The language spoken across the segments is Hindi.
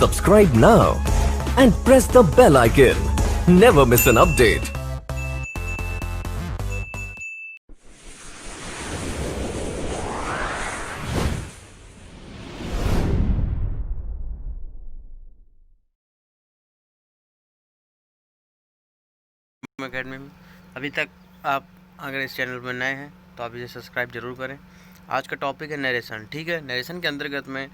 Subscribe now and press the bell icon. Never miss an update. Academy में अभी तक आप अगर इस चैनल पर नए हैं तो आप इसे सब्सक्राइब जरूर करें। आज का टॉपिक है नरेशन। ठीक है, नरेशन के अंतर्गत में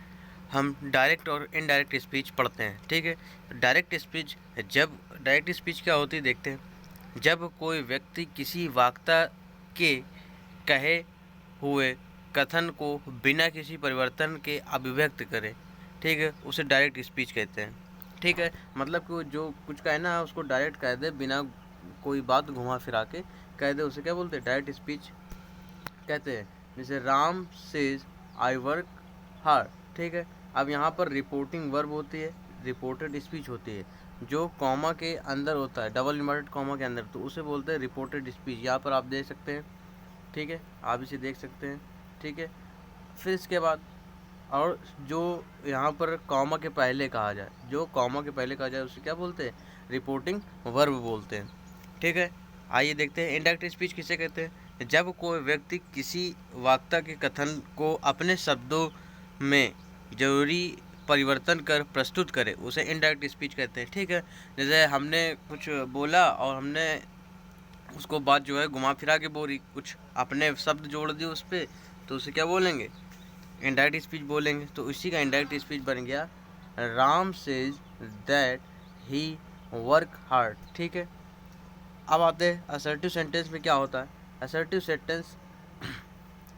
हम डायरेक्ट और इनडायरेक्ट स्पीच पढ़ते हैं। ठीक है, डायरेक्ट स्पीच, जब डायरेक्ट स्पीच क्या होती है देखते हैं। जब कोई व्यक्ति किसी वक्ता के कहे हुए कथन को बिना किसी परिवर्तन के अभिव्यक्त करे, ठीक है, उसे डायरेक्ट स्पीच कहते हैं। ठीक है, मतलब कि जो कुछ कहना है उसको डायरेक्ट कह दे, बिना कोई बात घुमा फिरा के कह दे, उसे क्या बोलते हैं, डायरेक्ट स्पीच कहते हैं। जैसे Ram says I work hard. ठीक है, अब यहाँ पर रिपोर्टिंग वर्ब होती है, रिपोर्टेड स्पीच होती है, जो कॉमा के अंदर होता है, डबल इन्वर्टेड कॉमा के अंदर, तो उसे बोलते हैं रिपोर्टेड स्पीच। यहाँ पर आप देख सकते हैं। ठीक है, आप इसे देख सकते हैं। ठीक है, फिर इसके बाद और जो यहाँ पर कॉमा के पहले कहा जाए, जो कॉमा के पहले कहा जाए उसे क्या बोलते हैं, रिपोर्टिंग वर्ब बोलते हैं। ठीक है, आइए देखते हैं इनडायरेक्ट स्पीच किसे कहते हैं। जब कोई व्यक्ति किसी वक्ता के कथन को अपने शब्दों में जरूरी परिवर्तन कर प्रस्तुत करे, उसे इनडायरेक्ट स्पीच कहते हैं। ठीक है, जैसे हमने कुछ बोला और हमने उसको बात जो है घुमा फिरा के बोली, कुछ अपने शब्द जोड़ दिए उस पर, तो उसे क्या बोलेंगे, इनडायरेक्ट स्पीच बोलेंगे। तो इसी का इनडायरेक्ट स्पीच बन गया Ram says that he work hard. ठीक है, अब आते हैं असर्टिव सेंटेंस में क्या होता है। असर्टिव सेंटेंस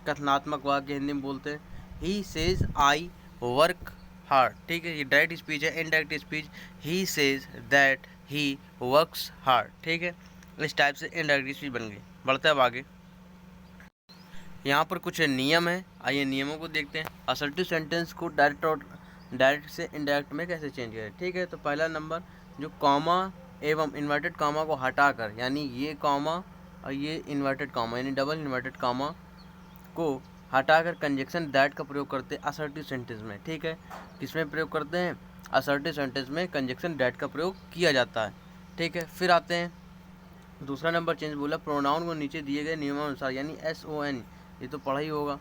कथनात्मक वाक्य हिंदी में बोलते हैं। He says I work hard. ठीक है, ये डायरेक्ट स्पीच है। Indirect speech, he says that he works hard. ठीक है, इस टाइप से इनडायरेक्ट स्पीच बन गई। बढ़ते हैं अब आगे। यहाँ पर कुछ नियम है, आइए नियमों को देखते हैं। असर्टिव सेंटेंस को डायरेक्ट से इनडायरेक्ट में कैसे चेंज करें। ठीक है, तो पहला नंबर, जो कॉमा एवं इन्वर्टेड कॉमा को हटाकर, यानी ये कॉमा और ये इन्वर्टेड कॉमा यानी डबल इन्वर्टेड कॉमा को हटाकर कंजक्शन दैट का प्रयोग करते हैं असर्टिव सेंटेंस में। ठीक है, किसमें प्रयोग करते हैं, असर्टिव सेंटेंस में कंजक्शन दैट का प्रयोग किया जाता है। ठीक है, फिर आते हैं दूसरा नंबर चेंज बोला, प्रोनाउन को नीचे दिए गए नियमानुसार, यानी SON, ये तो पढ़ा ही होगा।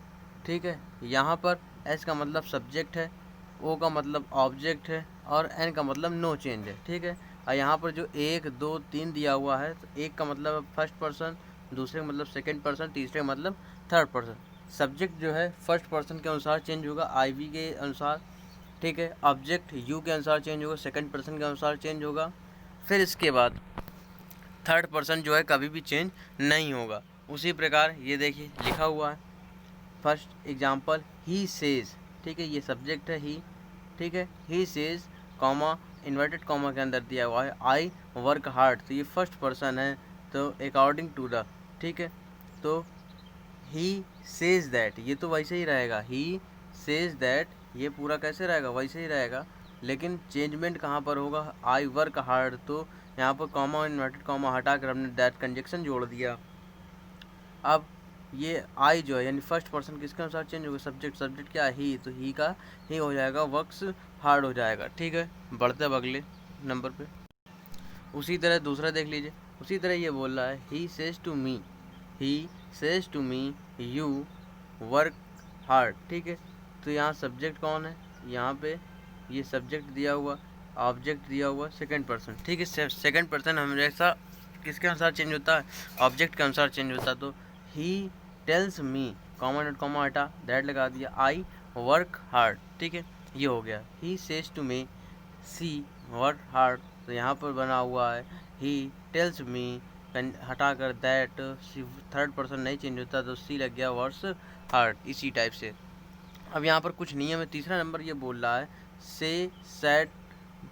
ठीक है, यहाँ पर S का मतलब सब्जेक्ट है, O का मतलब ऑब्जेक्ट है और N का मतलब नो चेंज है। ठीक है, और यहाँ पर जो 1 2 3 दिया हुआ है, तो एक का मतलब फर्स्ट पर्सन, दूसरे का मतलब सेकंड पर्सन, तीसरे का मतलब थर्ड पर्सन। सब्जेक्ट जो है फर्स्ट पर्सन के अनुसार चेंज होगा, IV के अनुसार। ठीक है, ऑब्जेक्ट U के अनुसार चेंज होगा, सेकंड पर्सन के अनुसार चेंज होगा। फिर इसके बाद थर्ड पर्सन जो है कभी भी चेंज नहीं होगा। उसी प्रकार ये देखिए लिखा हुआ है, फर्स्ट एग्जांपल, ही सेज। ठीक है, ये सब्जेक्ट है ही। ठीक है, he says comma inverted comma के अंदर दिया हुआ है आई वर्क हार्ड, तो ये फर्स्ट पर्सन है, तो अकॉर्डिंग टू द। ठीक है, तो ही सेज दैट, ये तो वैसे ही रहेगा, ही सेज दैट, ये पूरा कैसे रहेगा, वैसे ही रहेगा, लेकिन चेंजमेंट कहाँ पर होगा, आई वर्क हार्ड, तो यहाँ पर कॉमा इन्वर्टेड कॉमा हटा कर हमने दैट कंजक्शन जोड़ दिया। अब ये आई जो है यानी फर्स्ट पर्सन किसके अनुसार चेंज होगा, सब्जेक्ट, सब्जेक्ट क्या है, ही, तो ही का ही हो जाएगा, वर्क्स हार्ड हो जाएगा। ठीक है, बढ़ते अब अगले नंबर पे। उसी तरह दूसरा देख लीजिए, उसी तरह ये बोल रहा है, he says to me, he says to me you work hard. ठीक है, तो यहाँ सब्जेक्ट कौन है, यहाँ पे ये सब्जेक्ट दिया हुआ, ऑब्जेक्ट दिया हुआ, सेकंड पर्सन। ठीक है, सेकंड पर्सन हमेशा किसके अनुसार चेंज होता है, ऑब्जेक्ट के अनुसार चेंज होता है। तो he tells me, comma note comma हटा, दैट लगा दिया, आई वर्क हार्ड। ठीक है, ये हो गया, he says to me see work hard, तो यहाँ पर बना हुआ है ही टेल्स मी, हटा कर दैट, थर्ड पर्सन नहीं चेंज होता, तो सी लग गया वर्क्स हार्ड। इसी टाइप से अब यहाँ पर कुछ नियम है। तीसरा नंबर ये बोल रहा है, से सेट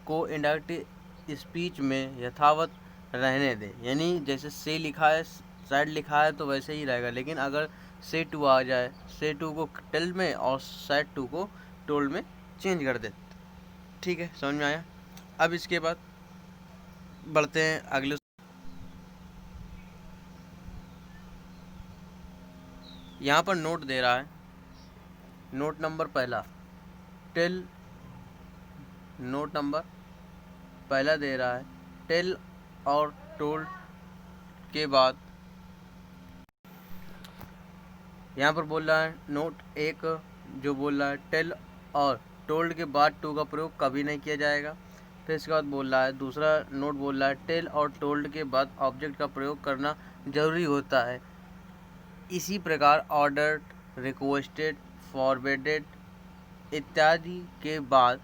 को इनडायरेक्ट स्पीच में यथावत रहने दे, यानी जैसे से लिखा है, सेट लिखा है, तो वैसे ही रहेगा, लेकिन अगर से टू आ जाए, से टू को टेल में और सेट टू को टोल्ड में चेंज कर दे। ठीक है, समझ में आया। अब इसके बाद बढ़ते हैं अगले। यहाँ पर नोट दे रहा है, नोट नंबर पहला, टेल नोट नंबर पहला दे रहा है टेल और टोल्ड के बाद यहाँ पर बोल रहा है नोट एक जो बोल रहा है टेल और टोल्ड के बाद टू का प्रयोग कभी नहीं किया जाएगा। फिर इसके बाद बोल रहा है दूसरा नोट बोल रहा है टेल और टोल्ड के बाद ऑब्जेक्ट का प्रयोग करना जरूरी होता है। इसी प्रकार ऑर्डर्ड, रिक्वेस्टेड, फॉरवर्डेड इत्यादि के बाद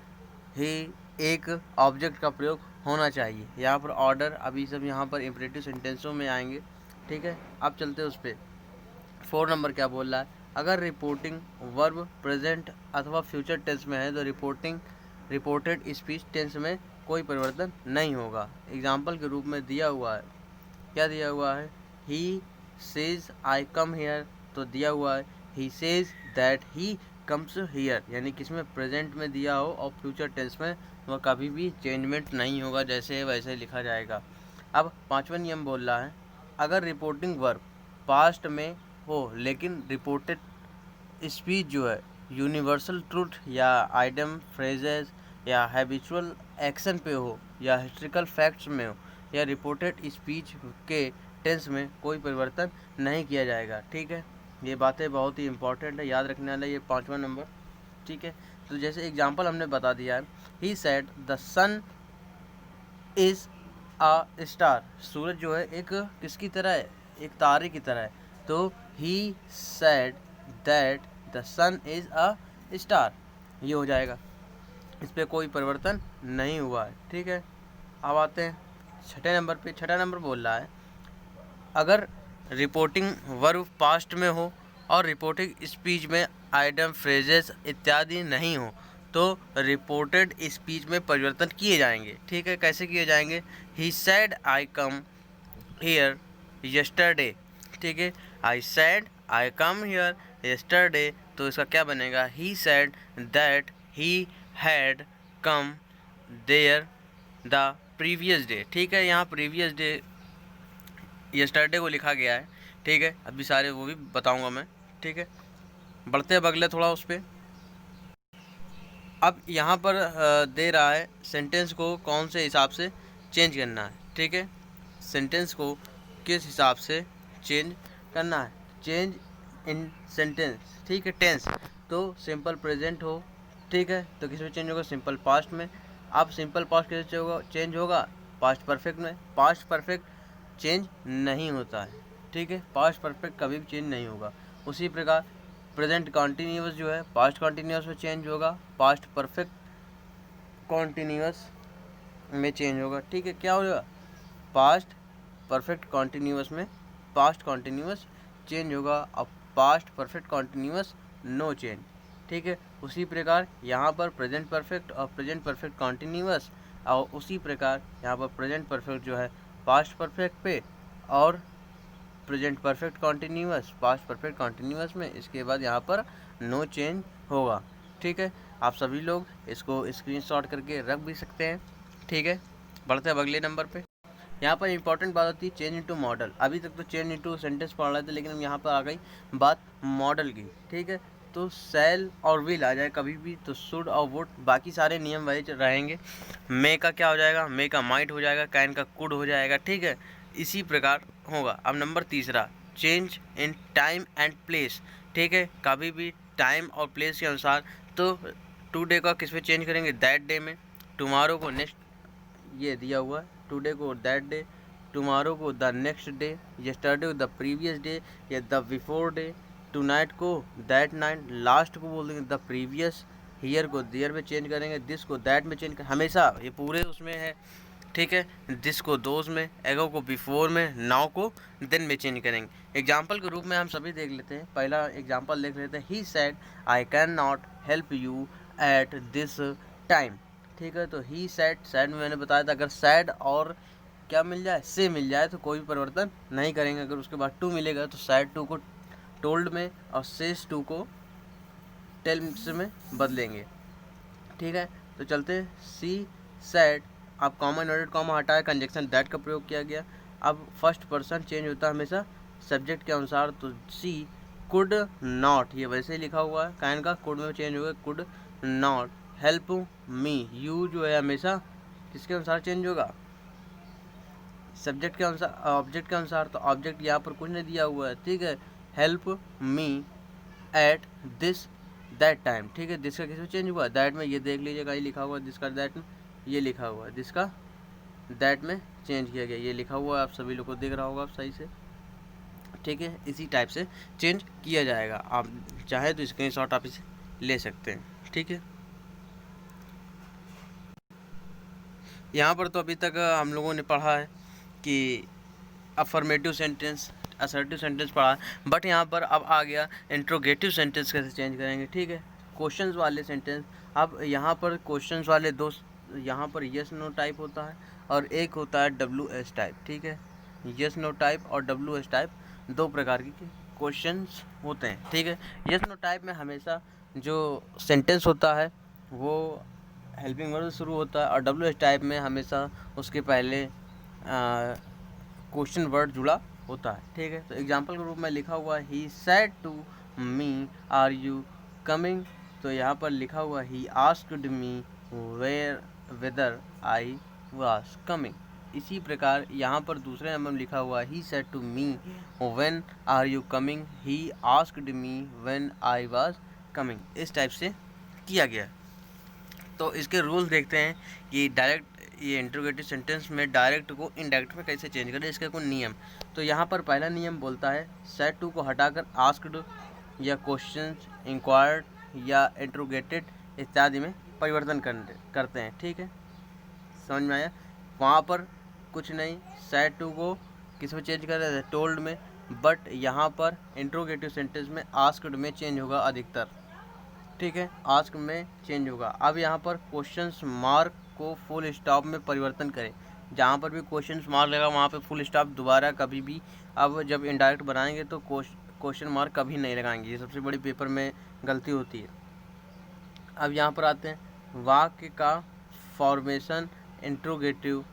ही एक ऑब्जेक्ट का प्रयोग होना चाहिए। यहाँ पर ऑर्डर अभी सब यहाँ पर इम्परेटिव सेंटेंसों में आएंगे, ठीक है। अब चलते हैं उस पर। 4 नंबर क्या बोल रहा है, अगर रिपोर्टिंग वर्ब प्रेजेंट अथवा फ्यूचर टेंस में है तो रिपोर्टेड स्पीच टेंस में कोई परिवर्तन नहीं होगा। एग्जाम्पल के रूप में दिया हुआ है, क्या दिया हुआ है, he says I come here, तो दिया हुआ है he says that he comes here, यानी किसमें प्रेजेंट में दिया हो और फ्यूचर टेंस में वह कभी भी चेंजमेंट नहीं होगा, जैसे वैसे लिखा जाएगा। अब 5वां नियम बोल रहा है, अगर रिपोर्टिंग वर्ब पास्ट में हो लेकिन रिपोर्टेड स्पीच जो है यूनिवर्सल ट्रूथ या आइडम फ्रेजेस या हैबिचुअल एक्शन पे हो या हिस्ट्रिकल फैक्ट्स में हो या रिपोर्टेड स्पीच के टेंस में कोई परिवर्तन नहीं किया जाएगा, ठीक है। ये बातें बहुत ही इंपॉर्टेंट है, याद रखने वाला ये 5वां नंबर, ठीक है। तो जैसे एग्जांपल हमने बता दिया है, he said the sun is a star, सूरज जो है एक किसकी तरह है, एक तारे की तरह है। तो he said that the sun is a star, ये हो जाएगा, इस पर कोई परिवर्तन नहीं हुआ है, ठीक है। अब आते हैं 6 नंबर पे। 6 नंबर बोल रहा है, अगर रिपोर्टिंग वर्ब पास्ट में हो और रिपोर्टिंग स्पीच में आइटम फ्रेजेस इत्यादि नहीं हो तो रिपोर्टेड स्पीच में परिवर्तन किए जाएंगे, ठीक है। कैसे किए जाएंगे, he said I come here yesterday, ठीक है। I said I come here yesterday, तो इसका क्या बनेगा, he said that he had come there the previous day, ठीक है। यहाँ प्रीवियस डे यस्टरडे को लिखा गया है, ठीक है। अभी सारे वो भी बताऊंगा मैं, ठीक है। बढ़ते हैं अगले थोड़ा उस पर। अब यहाँ पर दे रहा है सेंटेंस को कौन से हिसाब से चेंज करना है, ठीक है। सेंटेंस को किस हिसाब से चेंज करना है, चेंज इन सेंटेंस, ठीक है। टेंस तो सिंपल प्रेजेंट हो, ठीक है, तो किस में चेंज होगा, सिंपल पास्ट में। अब सिंपल पास्ट कैसे चेंज होगा, पास्ट परफेक्ट में। पास्ट परफेक्ट चेंज नहीं होता है, ठीक है, पास्ट परफेक्ट कभी भी चेंज नहीं होगा। उसी प्रकार प्रेजेंट कॉन्टीन्यूअस जो है पास्ट कॉन्टीन्यूअस में चेंज होगा, पास्ट परफेक्ट कॉन्टीन्यूअस में चेंज होगा, ठीक है। क्या होगा, पास्ट परफेक्ट कॉन्टीन्यूअस में पास्ट कॉन्टीन्यूअस चेंज होगा और past perfect continuous no change, ठीक है। उसी प्रकार यहाँ पर प्रेजेंट परफेक्ट और प्रेजेंट परफेक्ट कॉन्टीन्यूअस, और उसी प्रकार यहाँ पर प्रेजेंट परफेक्ट जो है पास्ट परफेक्ट पे और present perfect continuous past perfect continuous में, इसके बाद यहाँ पर नो चेंज होगा, ठीक है। आप सभी लोग इसको स्क्रीनशॉट करके रख भी सकते हैं, ठीक है। बढ़ते हैं अगले नंबर पे। यहाँ पर इंपॉर्टेंट बात होती है चेंज इनटू मॉडल। अभी तक तो चेंज इनटू सेंटेंस पढ़ रहे थे, लेकिन यहाँ पर आ गई बात मॉडल की, ठीक है। तो सेल और विल आ जाए कभी भी, तो शुड और वुड, बाकी सारे नियम वही रहेंगे। मे का क्या हो जाएगा, मे का माइट हो जाएगा, कैन का कुड हो जाएगा, ठीक है। इसी प्रकार होगा। अब नंबर तीसरा, change in time and place, ठीक है। कभी भी टाइम और प्लेस के अनुसार, तो टुडे का किस में चेंज करेंगे, दैट डे में। टुमारो को नेक्स्ट, ये दिया हुआ है, टुडे को दैट डे, टुमारो को द नेक्स्ट डे, यस्टरडे को द प्रीवियस डे या द बिफोर डे, टुनाइट को दैट नाइट, लास्ट को बोल देंगे द प्रीवियस, हियर को देयर में चेंज करेंगे, दिस को दैट में चेंज करेंगे, हमेशा ये पूरे उसमें है, ठीक है। दिस को दोज में, एगो को बिफोर में, नाउ को देन में चेंज करेंगे। एग्जाम्पल के रूप में हम सभी देख लेते हैं। पहला एग्जाम्पल देख लेते हैं, he said I can not help you at this time, ठीक है। तो ही सेड में मैंने बताया था, अगर सेड और क्या मिल जाए, से मिल जाए तो कोई भी परिवर्तन नहीं करेंगे। अगर उसके बाद टू मिलेगा तो सेड टू को टोल्ड में और सेज टू को टेल में बदलेंगे, ठीक है। तो चलते सी सेड, अब कॉमा इन्वर्टेड कॉमा हटाया, कंजक्शन दैट का प्रयोग किया गया। अब फर्स्ट पर्सन चेंज होता है हमेशा सब्जेक्ट के अनुसार, तो सी कुड नॉट, ये वैसे ही लिखा हुआ है, कैन का कुड में चेंज हो गया, could not, help me, you जो है हमेशा किसके अनुसार चेंज होगा, सब्जेक्ट के अनुसार, ऑब्जेक्ट के अनुसार। तो ऑब्जेक्ट यहाँ पर कुछ नहीं दिया हुआ है, ठीक है। Help me at this that time, ठीक है। दिस का किसमें चेंज हुआ, दैट में। ये देख लीजिएगा, ये लिखा हुआ है दिस का दैट में, ये लिखा हुआ है दिस का दैट में चेंज किया गया, ये लिखा हुआ है, आप सभी लोग को दिख रहा होगा आप सही से, ठीक है। इसी टाइप से चेंज किया जाएगा, आप चाहे तो स्क्रीनशॉट आप इसे ले सकते हैं, ठीक है। यहाँ पर तो अभी तक हम लोगों ने पढ़ा है कि अफर्मेटिव सेंटेंस, असर्टिव सेंटेंस पढ़ा है, बट यहाँ पर अब आ गया इंट्रोगेटिव सेंटेंस कैसे चेंज करेंगे, ठीक है। क्वेश्चंस वाले सेंटेंस, अब यहाँ पर क्वेश्चंस वाले दो, यहाँ पर यस नो टाइप होता है और एक होता है डब्ल्यू एस टाइप, ठीक है। यस नो टाइप और डब्ल्यू एस टाइप दो प्रकार के क्वेश्चंस होते हैं, ठीक है। यस नो टाइप में हमेशा जो सेंटेंस होता है वो हेल्पिंग वर्ब से शुरू होता है और डब्ल्यू एस टाइप में हमेशा उसके पहले क्वेश्चन वर्ड जुड़ा होता है, ठीक है। तो एग्जाम्पल के रूप में लिखा हुआ है he said to me are you coming, तो यहाँ पर लिखा हुआ he asked me whether I was coming. इसी प्रकार यहाँ पर दूसरे नंबर में लिखा हुआ he said to me when are you coming, he asked me when I was coming. इस टाइप से किया गया। तो इसके रूल्स देखते हैं कि डायरेक्ट, ये इंट्रोगेटिव सेंटेंस में डायरेक्ट को इनडायरेक्ट में कैसे चेंज करें, इसका कोई नियम। तो यहाँ पर पहला नियम बोलता है सेड टू को हटाकर आस्क्ड या क्वेश्चन, इंक्वायर्ड या इंट्रोगेटेड इत्यादि में परिवर्तन करते हैं, ठीक है। समझ में आया। वहाँ पर कुछ नहीं, सेड टू को किस में चेंज कर रहे थे, टोल्ड में, बट यहाँ पर इंट्रोगेटिव सेंटेंस में आस्क्ड में चेंज होगा अधिकतर, ठीक है। आस्क में चेंज होगा। अब यहाँ पर क्वेश्चंस मार्क को फुल स्टॉप में परिवर्तन करें, जहाँ पर भी क्वेश्चंस मार्क लगा वहाँ पे फुल स्टॉप दोबारा कभी भी, अब जब इनडायरेक्ट बनाएंगे तो क्वेश्चन मार्क कभी नहीं लगाएंगे, ये सबसे बड़ी पेपर में गलती होती है। अब यहाँ पर आते हैं, वाक्य का फॉर्मेशन इंट्रोगेटिव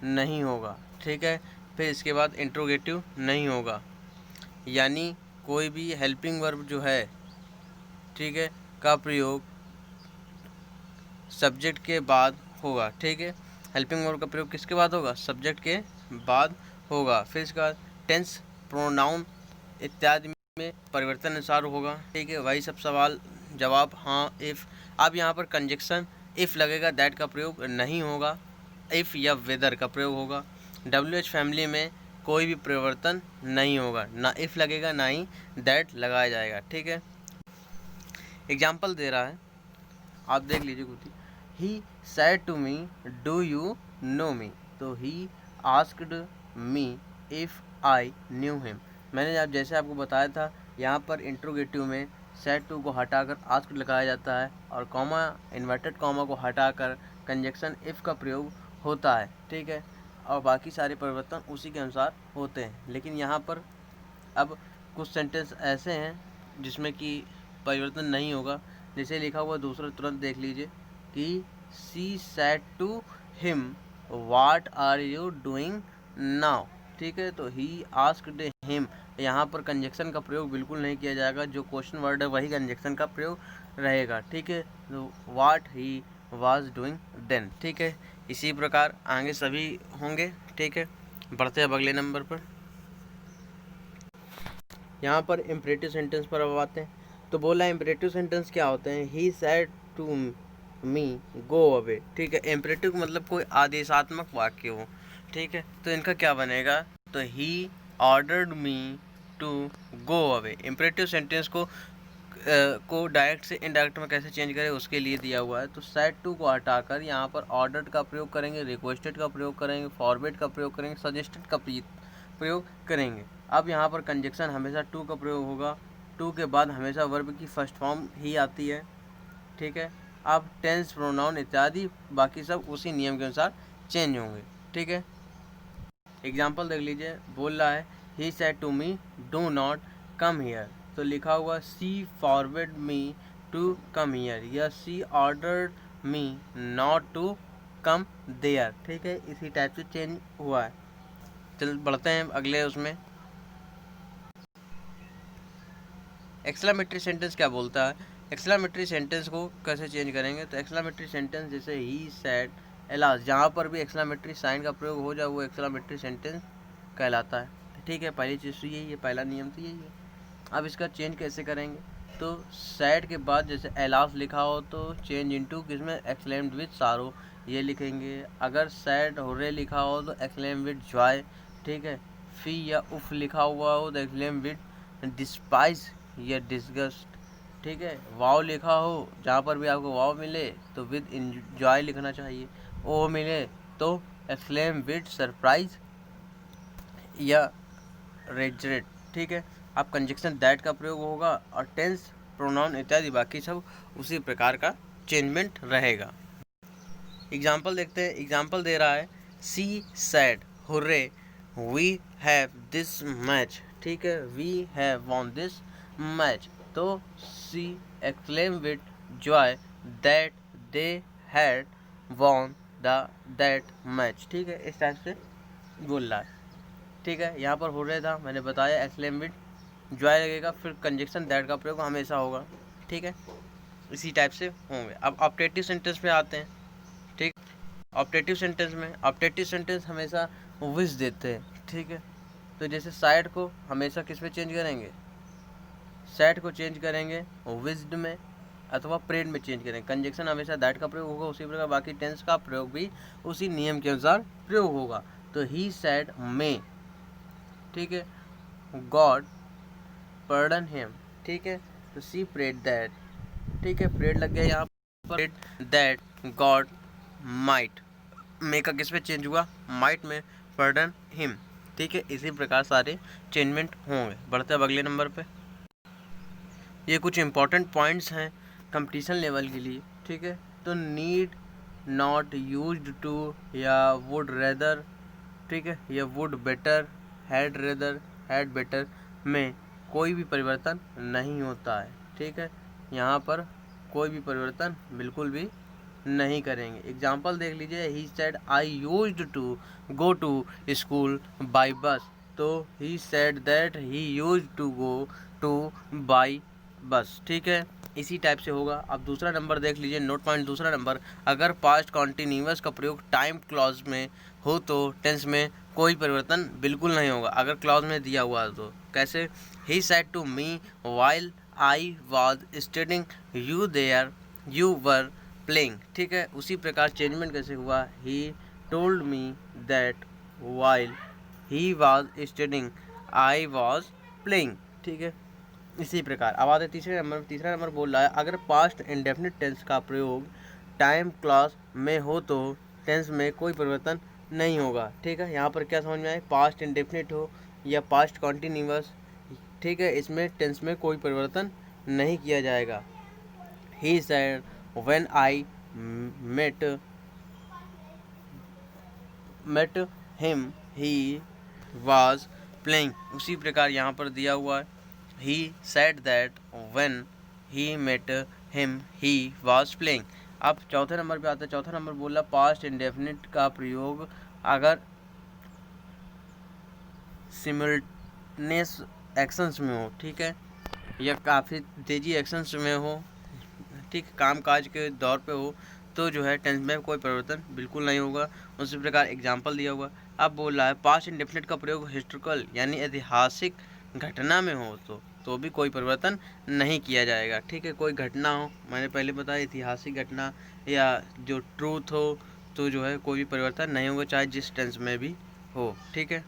नहीं होगा, ठीक है। फिर इसके बाद इंट्रोगेटिव नहीं होगा, यानी कोई भी हेल्पिंग वर्ब जो है, ठीक है, का प्रयोग सब्जेक्ट के बाद होगा, ठीक है। हेल्पिंग वर्ब का प्रयोग किसके बाद होगा, सब्जेक्ट के बाद होगा। फिर इसके बाद टेंस, प्रोनाउन इत्यादि में परिवर्तन अनुसार होगा, ठीक है। वही सब सवाल जवाब हाँ, इफ़। अब यहाँ पर कंजक्शन इफ़ लगेगा, दैट का प्रयोग नहीं होगा, इफ़ या वेदर का प्रयोग होगा। डब्ल्यू एच फैमिली में कोई भी परिवर्तन नहीं होगा, ना इफ़ लगेगा ना ही दैट लगाया जाएगा, ठीक है। एग्जाम्पल दे रहा है, आप देख लीजिए खुद ही। He said to me do you know me, तो he asked me if I knew him. मैंने आप जैसे आपको बताया था, यहाँ पर इंट्रोगेटिव में सेड टू को हटाकर आस्क्ड लगाया जाता है और कॉमा, इन्वर्टेड कॉमा को हटाकर कंजक्शन इफ़ का प्रयोग होता है, ठीक है। और बाकी सारे परिवर्तन उसी के अनुसार होते हैं। लेकिन यहाँ पर अब कुछ सेंटेंस ऐसे हैं जिसमें कि परिवर्तन नहीं होगा, जैसे लिखा हुआ दूसरा तुरंत देख लीजिए कि she said to him what are you doing now, ठीक है। तो ही आस्क्ड हिम, यहाँ पर कंजक्शन का प्रयोग बिल्कुल नहीं किया जाएगा, जो क्वेश्चन वर्ड है वही कंजक्शन का प्रयोग रहेगा, ठीक है। तो what he was doing then, ठीक है। इसी प्रकार आगे सभी होंगे, ठीक है। बढ़ते हैं अब अगले नंबर पर। यहाँ पर इम्परेटिव सेंटेंस पर अब आते हैं। तो बोला इम्परेटिव सेंटेंस क्या होते हैं, he said to me go away, ठीक है। इम्परेटिव का मतलब कोई आदेशात्मक वाक्य हो, ठीक है। तो इनका क्या बनेगा, तो he ordered me to go away. Imperative sentence को डायरेक्ट से इनडायरेक्ट में कैसे चेंज करें उसके लिए दिया हुआ है। तो सेड टू को हटाकर यहाँ पर ऑर्डर्ड का प्रयोग करेंगे, रिक्वेस्टेड का प्रयोग करेंगे, फॉरवर्ड का प्रयोग करेंगे, सजेस्टेड का प्रयोग करेंगे। अब यहाँ पर कंजक्शन हमेशा टू का प्रयोग होगा, टू के बाद हमेशा वर्ब की फर्स्ट फॉर्म ही आती है, ठीक है। अब टेंस, प्रोनाउन इत्यादि बाकी सब उसी नियम के अनुसार चेंज होंगे, ठीक है। एग्जाम्पल देख लीजिए, बोल रहा है he said to me do not come here, तो लिखा हुआ she forward me to come here या she ordered me not to come there, ठीक है। इसी टाइप से चेंज हुआ है। चल बढ़ते हैं अगले उसमें। एक्सक्लेमेटरी सेंटेंस क्या बोलता है, एक्सक्लेमेटरी सेंटेंस को कैसे चेंज करेंगे, तो एक्सक्लेमेटरी सेंटेंस जैसे ही, सैड, एलास, जहाँ पर भी एक्सक्लेमेटरी साइन का प्रयोग हो जाए वो एक्सक्लेमेटरी सेंटेंस कहलाता है। ठीक है, पहली चीज़ तो यही है, पहला नियम तो यही है। अब इसका चेंज कैसे करेंगे, तो सैड के बाद जैसे एलास लिखा हो तो चेंज इनटू किसमें, एक्सक्लेम्ड विद सारो, ये लिखेंगे। अगर सैड होरे लिखा हो तो एक्सक्लेम विद जॉय। ठीक है, फी या उफ लिखा हुआ हो तो एक्सक्लेम विद डिस्पाइज या डिस्गस्ट। ठीक है, वाव लिखा हो, जहाँ पर भी आपको वाव मिले तो विद इंजॉय लिखना चाहिए। ओ मिले तो एक्सक्लेम विद सरप्राइज या रेजरेट। ठीक है, अब कंजक्शन दैट का प्रयोग होगा और टेंस, प्रोनाउन इत्यादि बाकी सब उसी प्रकार का चेंजमेंट रहेगा। एग्जाम्पल देखते हैं, एग्जाम्पल दे रहा है she said hurray we have this match. ठीक है, we have won this match, तो she exclaim with joy that they had won that match. ठीक है, इस टाइप से बोल रहा है। ठीक है, यहाँ पर हो रहा था, मैंने बताया एक्सक्लेम विद जॉय लगेगा, फिर कंजक्शन दैट का प्रयोग हमेशा होगा। ठीक है, इसी टाइप से होंगे। अब ऑप्टेटिव सेंटेंस पे आते हैं। ठीक, ऑप्टेटिव सेंटेंस में ऑप्टेटिव सेंटेंस हमेशा विज देते हैं। ठीक है, तो जैसे साइड को हमेशा किस में चेंज करेंगे, सैड को चेंज करेंगे विज्ड में अथवा प्रेड में चेंज करेंगे। कंजक्शन हमेशा दैट का प्रयोग होगा, उसी प्रकार बाकी टेंस का प्रयोग भी उसी नियम के अनुसार प्रयोग होगा। तो ही सैड में, ठीक है, गॉड पर्डन हिम। ठीक है, तो सी प्रेड दैट। ठीक है, प्रेड लग गया यहाँ पर, दैट गॉड माइट, मे का किस में चेंज हुआ, माइट में, पर्डन हिम। ठीक है, इसी प्रकार सारे चेंजमेंट होंगे। बढ़ते अब अगले नंबर पे। ये कुछ इंपॉर्टेंट पॉइंट्स हैं कंपटीशन लेवल के लिए। ठीक है, तो नीड, नॉट, यूज्ड टू या वुड रेदर। ठीक है, या would better, had rather, had better में कोई भी परिवर्तन नहीं होता है। ठीक है, यहाँ पर कोई भी परिवर्तन बिल्कुल भी नहीं करेंगे। एग्जाम्पल देख लीजिए, he said I used to go to school by bus, तो he said that he used to go to by bus. ठीक है, इसी टाइप से होगा। अब दूसरा नंबर देख लीजिए, नोट पॉइंट दूसरा नंबर, अगर पास्ट कॉन्टिन्यूअस का प्रयोग टाइम क्लॉज में हो तो टेंस में कोई परिवर्तन बिल्कुल नहीं होगा, अगर क्लॉज में दिया हुआ है तो। कैसे, he said to me while I was studying you there you were playing. ठीक है, उसी प्रकार चेंजमेंट कैसे हुआ, he told me that while he was studying I was playing. ठीक है, इसी प्रकार। अब आते तीसरे नंबर। तीसरा नंबर बोल रहा है, अगर पास्ट इंडेफिनिट टेंस का प्रयोग टाइम क्लॉज में हो तो टेंस में कोई परिवर्तन नहीं होगा। ठीक है, यहाँ पर क्या समझ में आए, पास्ट इंडेफिनिट हो या पास्ट कॉन्टिन्यूअस, ठीक है, इसमें टेंस में कोई परिवर्तन नहीं किया जाएगा। He said when I met him he was playing, उसी प्रकार यहाँ पर दिया हुआ है, he said that when he met him he was playing। अब चौथे नंबर पे आता है। चौथा नंबर बोला पास्ट इंडेफिनिट का प्रयोग अगर सिमल्टेनियस एक्शंस में हो, ठीक है, या काफ़ी तेज़ी एक्शंस में हो, ठीक, काम काज के दौर पे हो, तो जो है टेंस में कोई परिवर्तन बिल्कुल नहीं होगा। उसी प्रकार एग्जाम्पल दिया हुआ। अब बोल रहा है पास्ट इंडेफिनिट का प्रयोग हिस्टोरिकल यानी ऐतिहासिक घटना में हो तो भी कोई परिवर्तन नहीं किया जाएगा। ठीक है, कोई घटना हो, मैंने पहले बताया ऐतिहासिक घटना या जो ट्रूथ हो, तो जो है कोई भी परिवर्तन नहीं होगा, चाहे जिस टेंस में भी हो। ठीक है,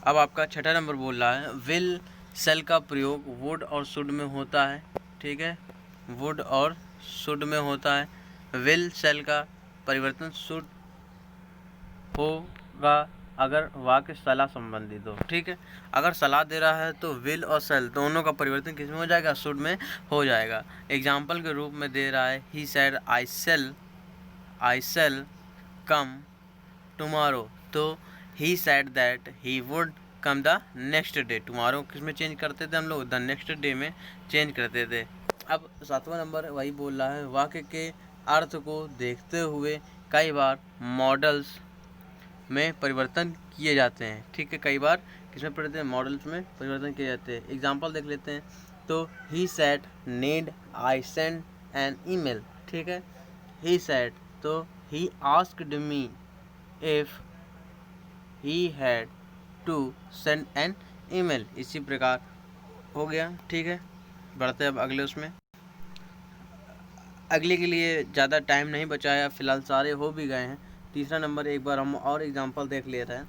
अब आपका छठा नंबर बोल रहा है विल सेल का प्रयोग वुड और शुड में होता है। ठीक है, वुड और शुड में होता है। विल सेल का परिवर्तन शुड होगा अगर वाक्य सलाह संबंधित हो। ठीक है, अगर सलाह दे रहा है तो विल और सेल दोनों का परिवर्तन किस में हो जाएगा, शुड में हो जाएगा। एग्जाम्पल के रूप में दे रहा है he said I shall come tomorrow, तो he said that he would come the next day. Tomorrow किस में चेंज करते थे हम लोग, द नेक्स्ट डे में चेंज करते थे। अब सातवां नंबर वही बोल रहा है वाक्य के अर्थ को देखते हुए कई बार मॉडल्स में परिवर्तन किए जाते हैं। ठीक है, कई बार किसमें परिवर्तन, मॉडल्स में परिवर्तन किए जाते हैं। एग्जाम्पल देख लेते हैं, तो he said need I send an email, ठीक है। ही सेड तो he asked me if he had to send an email, इसी प्रकार हो गया, ठीक है। बढ़ते अब अगले उसमें। अगले के लिए ज़्यादा टाइम नहीं बचा है, फिलहाल सारे हो भी गए हैं। तीसरा नंबर एक बार हम और एग्जांपल देख लेते हैं,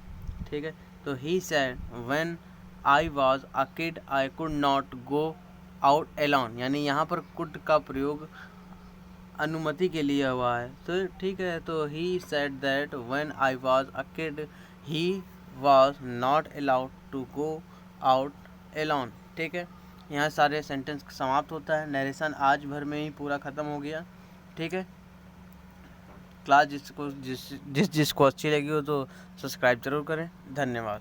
ठीक है। तो he said when I was a kid I could not go out alone, यानी यहाँ पर कुड का प्रयोग अनुमति के लिए हुआ है, तो ठीक है। तो he said that when I was a kid he was not allowed to go out alone, ठीक है। यहाँ सारे सेंटेंस समाप्त होता है। नरेशन आज भर में ही पूरा ख़त्म हो गया, ठीक है। क्लास जिसको अच्छी लगी हो तो सब्सक्राइब जरूर करें। धन्यवाद।